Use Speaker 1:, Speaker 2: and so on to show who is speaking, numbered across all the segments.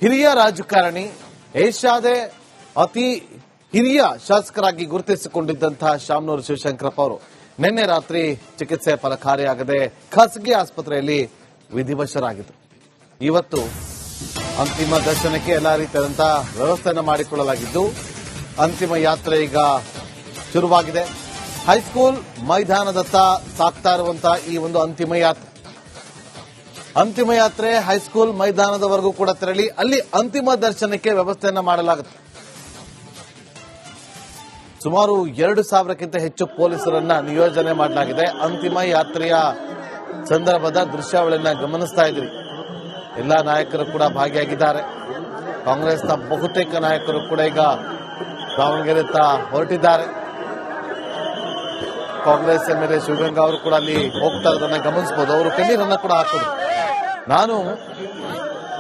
Speaker 1: ಹಿರಿಯ ರಾಜಕಾರಣಿ, ಏಷ್ಯಾದೇ ಅತಿ ಹಿರಿಯ ಶಾಸಕರಾಗಿ ಗುರುತಿಸಿಕೊಂಡಿದ್ದಂತಹ ಶಾಮನೂರು ಶಿವಶಂಕರಪ್ಪ ಅವರು ನಿನ್ನೆ ರಾತ್ರಿ ಚಿಕಿತ್ಸೆ ಫಲಕಾರಿಯಾಗದೆ ಖಾಸಗಿ ಆಸ್ಪತ್ರೆಯಲ್ಲಿ ವಿಧಿವಶರಾಗಿದ್ದರು. ಇವತ್ತು ಅಂತಿಮ ದರ್ಶನಕ್ಕೆ ಎಲ್ಲಾ ರೀತಿಯಾದಂತಹ ವ್ಯವಸ್ಥೆಯನ್ನು ಮಾಡಿಕೊಳ್ಳಲಾಗಿದ್ದು ಅಂತಿಮ ಯಾತ್ರೆ ಈಗ ಶುರುವಾಗಿದೆ. ಹೈಸ್ಕೂಲ್ ಮೈದಾನದತ್ತ ಸಾಗ್ತಾ ಇರುವಂತಹ ಈ ಒಂದು ಅಂತಿಮ ಯಾತ್ರೆ ಹೈಸ್ಕೂಲ್ ಮೈದಾನದವರೆಗೂ ಕೂಡ ತೆರಳಿ ಅಲ್ಲಿ ಅಂತಿಮ ದರ್ಶನಕ್ಕೆ ವ್ಯವಸ್ಥೆಯನ್ನ ಮಾಡಲಾಗುತ್ತೆ. ಸುಮಾರು 2,000ಕ್ಕಿಂತ ಹೆಚ್ಚು ಪೊಲೀಸರನ್ನ ನಿಯೋಜನೆ ಮಾಡಲಾಗಿದೆ. ಅಂತಿಮ ಯಾತ್ರೆಯ ಸಂದರ್ಭದ ದೃಶ್ಯಾವಳಿಯನ್ನ ಗಮನಿಸ್ತಾ ಇದ್ರಿ. ಎಲ್ಲಾ ನಾಯಕರು ಕೂಡ ಭಾಗಿಯಾಗಿದ್ದಾರೆ. ಕಾಂಗ್ರೆಸ್ನ ಬಹುತೇಕ ನಾಯಕರು ಕೂಡ ಈಗ ದಾವಣಗೆರೆಯತ್ತ ಹೊರಟಿದ್ದಾರೆ. ಕಾಂಗ್ರೆಸ್ ಎಂಎಲ್ಎ ಶಿವಗಂಗಾ ಅವರು ಕೂಡ ಅಲ್ಲಿ ಹೋಗ್ತಾ ಇರೋದನ್ನ ಗಮನಿಸಬಹುದು. ಅವರು ಕಣ್ಣೀರನ್ನ ಕೂಡ ಹಾಕಿದ್ರು. ನಾನು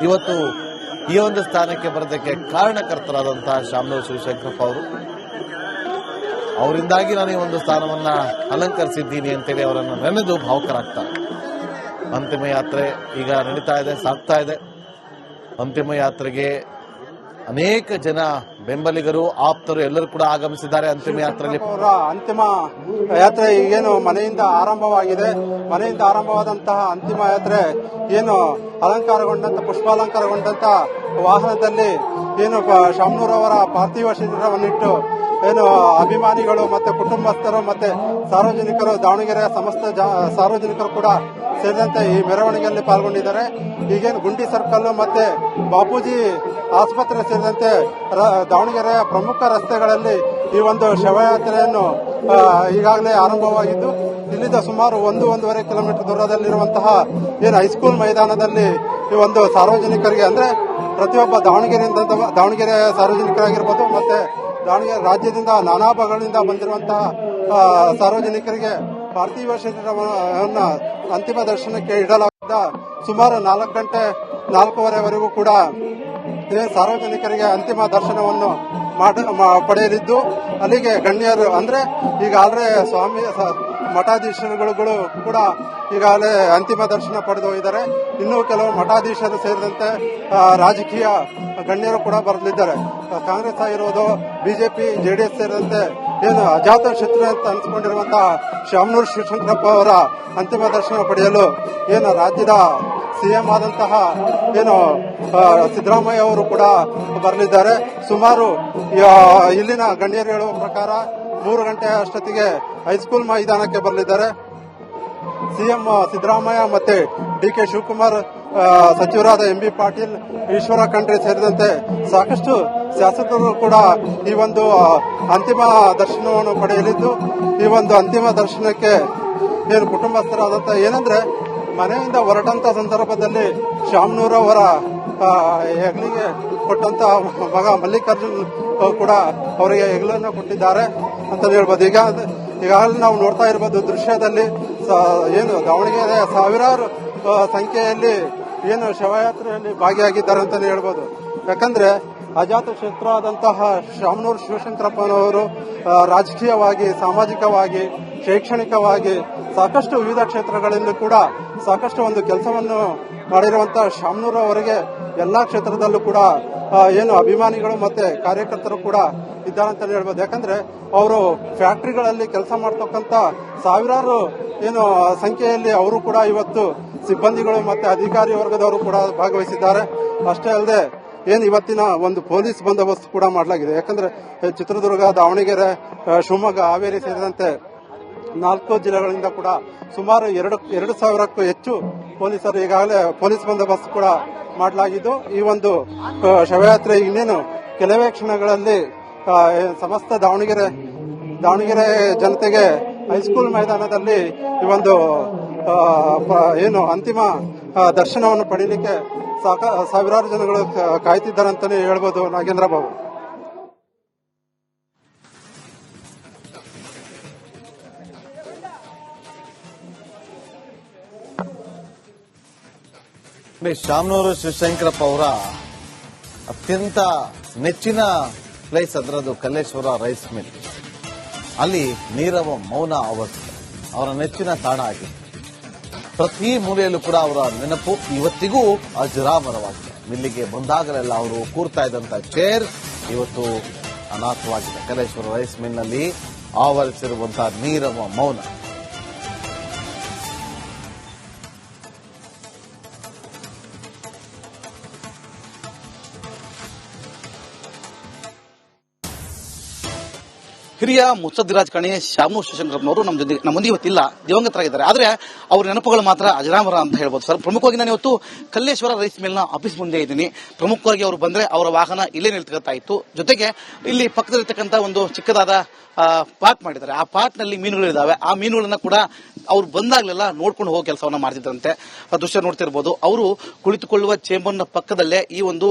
Speaker 1: ಇವತ್ತು ಈ ಒಂದು ಸ್ಥಾನಕ್ಕೆ ಬರೋದಕ್ಕೆ ಕಾರಣಕರ್ತರಾದಂತಹ ಶಾಮನೂರು ಶಿವಶಂಕರಪ್ಪ ಅವರಿಂದಾಗಿ ನಾನು ಈ ಒಂದು ಸ್ಥಾನವನ್ನ ಅಲಂಕರಿಸಿದ್ದೀನಿ ಅಂತೇಳಿ ಅವರನ್ನು ನೆನೆದು ಭಾವುಕರಾಗ್ತಾರೆ. ಅಂತಿಮ ಯಾತ್ರೆ ಈಗ ನಡೀತಾ ಇದೆ, ಸಾಗ್ತಾ ಇದೆ. ಅಂತಿಮ ಯಾತ್ರೆಗೆ ಅನೇಕ ಜನ ಬೆಂಬಲಿಗರು, ಆಪ್ತರು ಎಲ್ಲರೂ ಕೂಡ ಆಗಮಿಸಿದ್ದಾರೆ. ಅಂತಿಮ ಯಾತ್ರೆಯಲ್ಲಿ
Speaker 2: ಅಂತಿಮ ಯಾತ್ರೆ ಏನು ಮನೆಯಿಂದ ಆರಂಭವಾಗಿದೆ. ಮನೆಯಿಂದ ಆರಂಭವಾದಂತಹ ಅಂತಿಮ ಯಾತ್ರೆ ಏನು ಅಲಂಕಾರಗೊಂಡಂತ ಪುಷ್ಪಾಲಂಕಾರಗೊಂಡಂತ ವಾಹನದಲ್ಲಿ ಏನು ಶಾಮನೂರವರ ಪಾರ್ಥಿವ ಶರೀರವನ್ನಿಟ್ಟು ಏನು ಅಭಿಮಾನಿಗಳು ಮತ್ತೆ ಕುಟುಂಬಸ್ಥರು ಮತ್ತೆ ಸಾರ್ವಜನಿಕರು, ದಾವಣಗೆರೆಯ ಸಮಸ್ತ ಸಾರ್ವಜನಿಕರು ಕೂಡ ಸೇರಿದಂತೆ ಈ ಮೆರವಣಿಗೆಯಲ್ಲಿ ಪಾಲ್ಗೊಂಡಿದ್ದಾರೆ. ಈಗೇನು ಗುಂಡಿ ಸರ್ಕಲ್ ಮತ್ತೆ ಬಾಪೂಜಿ ಆಸ್ಪತ್ರೆ ಸೇರಿದಂತೆ ದಾವಣಗೆರೆಯ ಪ್ರಮುಖ ರಸ್ತೆಗಳಲ್ಲಿ ಈ ಒಂದು ಶವಯಾತ್ರೆಯನ್ನು ಈಗಾಗಲೇ ಆರಂಭವಾಗಿದ್ದು, ಇಲ್ಲಿಂದ ಸುಮಾರು 1-1.5 ಕಿಲೋಮೀಟರ್ ದೂರದಲ್ಲಿರುವಂತಹ ಏನು ಹೈಸ್ಕೂಲ್ ಮೈದಾನದಲ್ಲಿ ಈ ಒಂದು ಸಾರ್ವಜನಿಕರಿಗೆ ಅಂದ್ರೆ ಪ್ರತಿಯೊಬ್ಬ ದಾವಣಗೆರೆಯ ಸಾರ್ವಜನಿಕರಾಗಿರ್ಬೋದು ಮತ್ತೆ ದಾವಣಗೆರೆ ರಾಜ್ಯದಿಂದ ನಾನಾ ಭಾಗಗಳಿಂದ ಬಂದಿರುವಂತಹ ಸಾರ್ವಜನಿಕರಿಗೆ ಪಾರ್ಥಿವ ಶರೀರವನ್ನ ಅಂತಿಮ ದರ್ಶನಕ್ಕೆ ಇಡಲಾಗಿದ್ದ ಸುಮಾರು 4:45ವರೆಗೂ ಕೂಡ ಸಾರ್ವಜನಿಕರಿಗೆ ಅಂತಿಮ ದರ್ಶನವನ್ನು ಪಡೆಯಲಿದ್ದು, ಅಲ್ಲಿಗೆ ಗಣ್ಯರು ಅಂದ್ರೆ ಈಗಾಗಲೇ ಸ್ವಾಮಿ ಮಠಾಧೀಶರುಗಳು ಕೂಡ ಈಗಾಗಲೇ ಅಂತಿಮ ದರ್ಶನ ಪಡೆದು ಹೋಗಿದ್ದಾರೆ. ಇನ್ನೂ ಕೆಲವು ಮಠಾಧೀಶರು ಸೇರಿದಂತೆ ರಾಜಕೀಯ ಗಣ್ಯರು ಕೂಡ ಬರಲಿದ್ದಾರೆ. ಕಾಂಗ್ರೆಸ್ ಆಗಿರೋದು, ಬಿಜೆಪಿ, ಜೆಡಿಎಸ್ ಸೇರಿದಂತೆ ಏನು ಅಜಾತ ಶತ್ರು ಅಂತ ಅನಿಸಿಕೊಂಡಿರುವಂತಹ ಶಾಮನೂರು ಶಿವಶಂಕರಪ್ಪ ಅವರ ಅಂತಿಮ ದರ್ಶನ ಪಡೆಯಲು ಏನು ರಾಜ್ಯದ ಸಿಎಂ ಆದಂತಹ ಏನು ಸಿದ್ದರಾಮಯ್ಯ ಅವರು ಕೂಡ ಬರಲಿದ್ದಾರೆ. ಸುಮಾರು ಇಲ್ಲಿನ ಗಣ್ಯರು ಹೇಳುವ ಪ್ರಕಾರ 3 ಗಂಟೆ ಅಷ್ಟೊತ್ತಿಗೆ ಹೈಸ್ಕೂಲ್ ಮೈದಾನಕ್ಕೆ ಬರಲಿದ್ದಾರೆ. ಸಿಎಂ ಸಿದ್ದರಾಮಯ್ಯ ಮತ್ತೆ ಡಿಕೆ ಶಿವಕುಮಾರ್, ಸಚಿವರಾದ ಎಂಬಿ ಪಾಟೀಲ್, ಈಶ್ವರ ಖಂಡ್ರೆ ಸೇರಿದಂತೆ ಸಾಕಷ್ಟು ಶಾಸಕರು ಕೂಡ ಈ ಒಂದು ಅಂತಿಮ ದರ್ಶನವನ್ನು ಪಡೆಯಲಿದ್ದು, ಈ ಒಂದು ಅಂತಿಮ ದರ್ಶನಕ್ಕೆ ಏನು ಕುಟುಂಬಸ್ಥರಾದಂತ ಏನಂದ್ರೆ ಮನೆಯಿಂದ ಹೊರಟಂತ ಸಂದರ್ಭದಲ್ಲಿ ಶಾಮನೂರವರ ಹೆಗಲಿಗೆ ಕೊಟ್ಟಂತ ಮಗ ಮಲ್ಲಿಕಾರ್ಜುನ್ ಕೂಡ ಅವರಿಗೆ ಹೆಗಲನ್ನು ಕೊಟ್ಟಿದ್ದಾರೆ ಅಂತ ಹೇಳ್ಬೋದು. ಈಗಾಗಲೇ ನಾವು ನೋಡ್ತಾ ಇರಬಹುದು ದೃಶ್ಯದಲ್ಲಿ ಏನು ದಾವಣಗೆರೆ ಸಾವಿರಾರು ಸಂಖ್ಯೆಯಲ್ಲಿ ಏನು ಶವಯಾತ್ರೆಯಲ್ಲಿ ಭಾಗಿಯಾಗಿದ್ದಾರೆ ಅಂತಾನೆ ಹೇಳ್ಬೋದು. ಯಾಕಂದ್ರೆ ಅಜಾತ ಶತ್ರು ಆದಂತಹ ಶಾಮನೂರು ಶಿವಶಂಕರಪ್ಪನವರು ರಾಜಕೀಯವಾಗಿ, ಸಾಮಾಜಿಕವಾಗಿ, ಶೈಕ್ಷಣಿಕವಾಗಿ ಸಾಕಷ್ಟು ವಿವಿಧ ಕ್ಷೇತ್ರಗಳಲ್ಲಿ ಕೂಡ ಸಾಕಷ್ಟು ಒಂದು ಕೆಲಸವನ್ನು ಮಾಡಿರುವಂತಹ ಶಾಮನೂರು ಅವರಿಗೆ ಎಲ್ಲಾ ಕ್ಷೇತ್ರದಲ್ಲೂ ಕೂಡ ಏನು ಅಭಿಮಾನಿಗಳು ಮತ್ತೆ ಕಾರ್ಯಕರ್ತರು ಕೂಡ ಇದ್ದಾರಂತ ಹೇಳ್ಬೋದು. ಯಾಕಂದ್ರೆ ಅವರು ಫ್ಯಾಕ್ಟರಿಗಳಲ್ಲಿ ಕೆಲಸ ಮಾಡ್ತಕ್ಕಂತ ಸಾವಿರಾರು ಏನು ಸಂಖ್ಯೆಯಲ್ಲಿ ಅವರು ಕೂಡ ಇವತ್ತು ಸಿಬ್ಬಂದಿಗಳು ಮತ್ತೆ ಅಧಿಕಾರಿ ವರ್ಗದವರು ಕೂಡ ಭಾಗವಹಿಸಿದ್ದಾರೆ. ಅಷ್ಟೇ ಅಲ್ಲದೆ ಏನು ಇವತ್ತಿನ ಒಂದು ಪೊಲೀಸ್ ಬಂದೋಬಸ್ತ್ ಕೂಡ ಮಾಡಲಾಗಿದೆ. ಯಾಕಂದ್ರೆ ಚಿತ್ರದುರ್ಗ, ದಾವಣಗೆರೆ, ಶಿವಮೊಗ್ಗ, ಹಾವೇರಿ ಸೇರಿದಂತೆ 4 ಜಿಲ್ಲೆಗಳಿಂದ ಕೂಡ ಸುಮಾರು 2,000ಕ್ಕೂ ಹೆಚ್ಚು ಪೊಲೀಸರು ಈಗಾಗಲೇ ಪೊಲೀಸ್ ಬಂದೋಬಸ್ತ್ ಕೂಡ ಮಾಡಲಾಗಿದ್ದು, ಈ ಒಂದು ಶವಯಾತ್ರೆ ಇನ್ನೇನು ಕೆಲವೇ ಕ್ಷಣಗಳಲ್ಲಿ ಸಮಸ್ತ ದಾವಣಗೆರೆ ಜನತೆಗೆ ಹೈಸ್ಕೂಲ್ ಮೈದಾನದಲ್ಲಿ ಈ ಒಂದು ಏನು ಅಂತಿಮ ದರ್ಶನವನ್ನು ಪಡೆಯಲಿಕ್ಕೆ ಸಾವಿರಾರು ಜನಗಳು ಕಾಯ್ತಿದ್ದಾರೆ ಅಂತಾನೆ ಹೇಳ್ಬೋದು. ನಾಗೇಂದ್ರ ಬಾಬು.
Speaker 1: ಶಾಮನೂರು ಶಿವಶಂಕರಪ್ಪ ಅವರ ಅತ್ಯಂತ ನೆಚ್ಚಿನ ಪ್ಲೇಸ್ ಅದರದ್ದು ಕಲ್ಲೇಶ್ವರ ರೈಸ್ ಮಿಲ್. ಅಲ್ಲಿ ನೀರವ ಮೌನ ಅವಸ್ಥೆ ಅವರ ನೆಚ್ಚಿನ ತಾಣ ಆಗಿದೆ. ಪ್ರತಿ ಮೂಲೆಯಲ್ಲೂ ಕೂಡ ಅವರ ನೆನಪು ಇವತ್ತಿಗೂ ಅಜರಾಮರವಾಗಿದೆ. ಮಿಲ್ಲಿಗೆ ಬಂದಾಗಲೆಲ್ಲ ಅವರು ಕೂರ್ತಾ ಇದ್ದಂತ ಚೇರ್ ಇವತ್ತು ಅನಾಥವಾಗಿದೆ. ಕಲೇಶ್ವರ ರೈಸ್ ಮಿಲ್ನಲ್ಲಿ ಆವರಿಸಿರುವಂತಹ ನೀರವ ಮೌನ.
Speaker 3: ಹಿರಿಯ ಮುತ್ಸದ್ದಿ ರಾಜಕಾರಣಿ ಶಾಮನೂರ್ ಶಿವಶಂಕರಪ್ಪನವರು ನಮ್ಮೊಂದಿಗೆ ಇವತ್ತಿಲ್ಲ, ದಿವಂಗತರಾಗಿದ್ದಾರೆ. ಆದರೆ ಅವ್ರ ನೆನಪುಗಳು ಮಾತ್ರ ಅಜರಾಮರ ಅಂತ ಹೇಳ್ಬೋದು ಸರ್. ಪ್ರಮುಖವಾಗಿ ನಾನು ಇವತ್ತು ಕಲ್ಲೇಶ್ವರ ರೈಸ್ ಮಿಲ್ನ ಆಫೀಸ್ ಮುಂದೆ ಇದ್ದೀನಿ. ಪ್ರಮುಖವಾಗಿ ಅವರು ಬಂದ್ರೆ ಅವರ ವಾಹನ ಇಲ್ಲೇ ನಿಲ್ತಕ್ಕಂತ ಇತ್ತು. ಜೊತೆಗೆ ಇಲ್ಲಿ ಪಕ್ಕದಲ್ಲಿರ್ತಕ್ಕಂಥ ಒಂದು ಚಿಕ್ಕದಾದ ಪಾಟ್ ಮಾಡಿದ್ದಾರೆ. ಆ ಪಾಟ್ ನಲ್ಲಿ ಮೀನುಗಳಿದಾವೆ. ಆ ಮೀನುಗಳನ್ನ ಕೂಡ ಅವ್ರು ಬಂದಾಗ್ಲೆಲ್ಲ ನೋಡ್ಕೊಂಡು ಹೋಗೋ ಕೆಲಸವನ್ನ ಮಾಡ್ತಿದ್ರಂತೆ. ದೃಶ್ಯ ನೋಡ್ತಿರ್ಬೋದು. ಅವರು ಕುಳಿತುಕೊಳ್ಳುವ ಚೇಂಬರ್ನ ಪಕ್ಕದಲ್ಲೇ ಈ ಒಂದು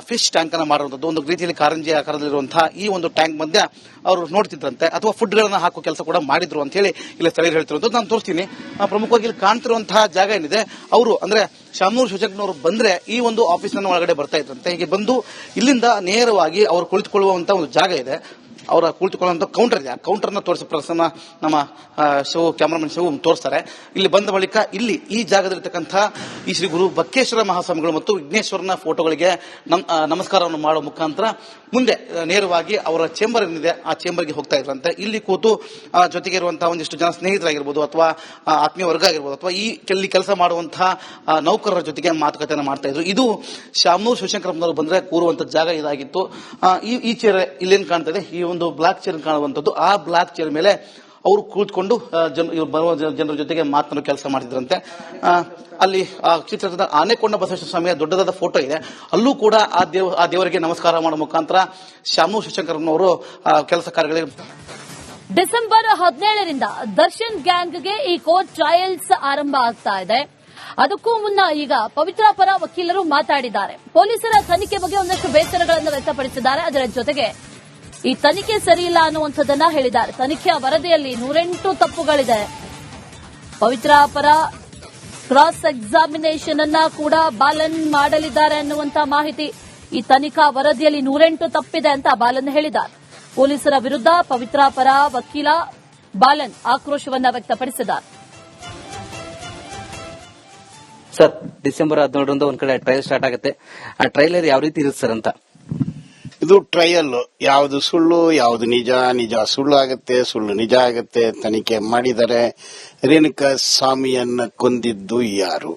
Speaker 3: ಫಿಶ್ ಟ್ಯಾಂಕ್ ಅನ್ನ ಮಾಡುವಂತದ್ದು, ಒಂದು ರೀತಿಯಲ್ಲಿ ಕಾರಂಜಿ ಆಕಾರದಲ್ಲಿರುವಂತಹ ಈ ಒಂದು ಟ್ಯಾಂಕ್ ಮಧ್ಯೆ ಅವರು ನೋಡ್ತಿದ್ರಂತೆ, ಅಥವಾ ಫುಡ್ ಗಳನ್ನ ಹಾಕೋ ಕೆಲಸ ಕೂಡ ಮಾಡಿದ್ರು ಅಂತ ಹೇಳಿ ಇಲ್ಲಿ ಸ್ಥಳೀಯರು ಹೇಳ್ತಿರೋದು. ನಾನು ತೋರಿಸ್ತೀನಿ. ಪ್ರಮುಖವಾಗಿ ಇಲ್ಲಿ ಕಾಣ್ತಿರುವಂತಹ ಜಾಗ ಏನಿದೆ, ಅವರು ಅಂದ್ರೆ ಶಾಮನೂರ್ ಶಿವಶಂಕರನವರು ಬಂದ್ರೆ ಈ ಒಂದು ಆಫೀಸ್ ಒಳಗಡೆ ಬರ್ತಾ ಇದ್ರಂತೆ. ಹೀಗೆ ಬಂದು ಇಲ್ಲಿಂದ ನೇರವಾಗಿ ಅವರು ಕುಳಿತುಕೊಳ್ಳುವಂತ ಒಂದು ಜಾಗ ಇದೆ, ಅವರ ಕುಳಿತುಕೊಳ್ಳುವಂತ ಕೌಂಟರ್ ಇದೆ. ಆ ಕೌಂಟರ್ ನ ತೋರಿಸಿ ಪ್ರಸನ್ನ ನಮ್ಮ ಶಿವ ಕ್ಯಾಮರಾಮನ್ ಶಿವ ತೋರಿಸ್ತಾರೆ. ಇಲ್ಲಿ ಬಂದ ಬಳಿಕ ಇಲ್ಲಿ ಈ ಜಾಗದಲ್ಲಿರ್ತಕ್ಕಂಥ ಈ ಶ್ರೀ ಗುರು ಬಕ್ಕೇಶ್ವರ ಮಹಾಸ್ವಾಮಿಗಳು ಮತ್ತು ವಿಘ್ನೇಶ್ವರನ ಫೋಟೋಗಳಿಗೆ ನಮಸ್ಕಾರವನ್ನು ಮಾಡುವ ಮುಖಾಂತರ ಮುಂದೆ ನೇರವಾಗಿ ಅವರ ಚೇಂಬರ್ ಏನಿದೆ ಆ ಚೇಂಬರ್ಗೆ ಹೋಗ್ತಾ ಇದ್ರಂತೆ. ಇಲ್ಲಿ ಕೂತು ಜೊತೆಗೆ ಇರುವಂತಹ ಒಂದಿಷ್ಟು ಜನ ಸ್ನೇಹಿತರಾಗಿರ್ಬೋದು, ಅಥವಾ ಆತ್ಮೀಯ ವರ್ಗ ಆಗಿರ್ಬೋದು, ಅಥವಾ ಈ ಕೆಲಸ ಮಾಡುವಂತಹ ನೌಕರರ ಜೊತೆಗೆ ಮಾತುಕತೆಯನ್ನು ಮಾಡ್ತಾ ಇದ್ರು. ಇದು ಶಾಮನೂರ್ ಶಿವಶಂಕರಪ್ಪನವರು ಬಂದ್ರೆ ಕೂರುವಂತ ಜಾಗ ಇದಾಗಿತ್ತು. ಈ ಚೇರ್ ಇಲ್ಲೇನ್ ಕಾಣ್ತಾ ಇದೆ, ಈ ಒಂದು ಬ್ಲಾಕ್ ಚೇರ್ ಕಾಣುವಂತದ್ದು. ಆ ಬ್ಲಾಕ್ ಚೇರ್ ಮೇಲೆ ಅವರು ಕೂತ್ಕೊಂಡು ಬರುವ ಜನರ ಜೊತೆಗೆ ಮಾತನಾಡುವ ಕೆಲಸ ಮಾಡ್ತಿದ್ರಂತೆ. ಅಲ್ಲಿ ಚಿತ್ರದ ಆನೆಕೊಂಡ ಬಸವೇಶ್ವರ ಸ್ವಾಮಿಯ ದೊಡ್ಡದಾದ ಫೋಟೋ ಇದೆ. ಅಲ್ಲೂ ಕೂಡ ಆ ದೇವರಿಗೆ ನಮಸ್ಕಾರ ಮಾಡುವ ಮುಖಾಂತರ ಶಾಮನೂರ್ ಶಿವಶಂಕರಪ್ಪನವರು ಕೆಲಸ ಕಾರ್ಯಗಳಿಗೆ.
Speaker 4: ಡಿಸೆಂಬರ್ 17ರಿಂದ ದರ್ಶನ್ ಗ್ಯಾಂಗ್ಗೆ ಈ ಕೋರ್ಟ್ ಟ್ರಯಲ್ಸ್ ಆರಂಭ ಆಗ್ತಾ ಇದೆ. ಅದಕ್ಕೂ ಮುನ್ನ ಈಗ ಪವಿತ್ರ ಪರ ವಕೀಲರು ಮಾತಾಡಿದ್ದಾರೆ. ಪೊಲೀಸರ ತನಿಖೆ ಬಗ್ಗೆ ಒಂದಷ್ಟು ಬೇಸರಗಳನ್ನು ವ್ಯಕ್ತಪಡಿಸಿದ್ದಾರೆ. ಅದರ ಜೊತೆಗೆ ಈ ತನಿಖೆ ಸರಿಯಿಲ್ಲ ಅನ್ನುವಂಥದ್ದನ್ನ ಹೇಳಿದ್ದಾರೆ. ತನಿಖೆಯ ವರದಿಯಲ್ಲಿ 108 ತಪ್ಪುಗಳಿದೆ. ಪವಿತ್ರ ಪರ ಕ್ರಾಸ್ ಎಕ್ಸಾಮಿನೇಷನ್ ಅನ್ನ ಕೂಡ ಬಾಲನ್ ಮಾಡಲಿದ್ದಾರೆ ಅನ್ನುವಂತ ಮಾಹಿತಿ. ಈ ತನಿಖಾ ವರದಿಯಲ್ಲಿ 108 ತಪ್ಪಿದೆ ಅಂತ ಬಾಲನ್ ಹೇಳಿದ್ದಾರೆ. ಪೊಲೀಸರ ವಿರುದ್ಧ ಪವಿತ್ರ ಪರ ವಕೀಲ ಬಾಲನ್ ಆಕ್ರೋಶವನ್ನ ವ್ಯಕ್ತಪಡಿಸಿದ್ದಾರೆ.
Speaker 5: ಸರ್, ಡಿಸೆಂಬರ್ 17ರಿಂದ ಒಂದ್ ಕಡೆ ಟ್ರಯಲ್ ಸ್ಟಾರ್ಟ್ ಆಗುತ್ತೆ. ಆ ಟ್ರಯಲ್ ಯಾವ ರೀತಿ ಇರುತ್ತೆ ಸರ್ ಅಂತ?
Speaker 6: ಇದು ಟ್ರಯಲ್, ಯಾವುದು ಸುಳ್ಳು ಯಾವುದು ನಿಜ, ನಿಜ ಸುಳ್ಳು ಆಗುತ್ತೆ, ಸುಳ್ಳು ನಿಜ ಆಗುತ್ತೆ. ತನಿಖೆ ಮಾಡಿದರೆ ರೇಣುಕಾ ಸ್ವಾಮಿಯನ್ನ ಕೊಂದಿದ್ದು ಯಾರು,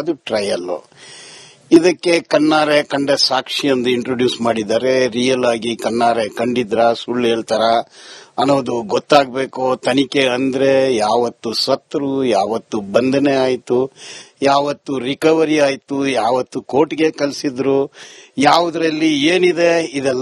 Speaker 6: ಅದು ಟ್ರಯಲ್. ಇದಕ್ಕೆ ಕಣ್ಣಾರೆ ಕಂಡ ಸಾಕ್ಷಿಯೊಂದು ಇಂಟ್ರೊಡ್ಯೂಸ್ ಮಾಡಿದ್ದಾರೆ. ರಿಯಲ್ ಆಗಿ ಕಣ್ಣಾರೆ ಕಂಡಿದ್ರ ಸುಳ್ಳು ಹೇಳ್ತಾರ ಅನ್ನೋದು ಗೊತ್ತಾಗಬೇಕು. ತನಿಖೆ ಅಂದ್ರೆ ಯಾವತ್ತು ಸತ್ರು, ಯಾವತ್ತು ಬಂಧನೆ ಆಯ್ತು, ಯಾವತ್ತು ರಿಕವರಿ ಆಯ್ತು, ಯಾವತ್ತು ಕೋರ್ಟ್ಗೆ ಕಳಿಸಿದ್ರು, ಯಾವುದರಲ್ಲಿ ಏನಿದೆ ಇದೆಲ್ಲ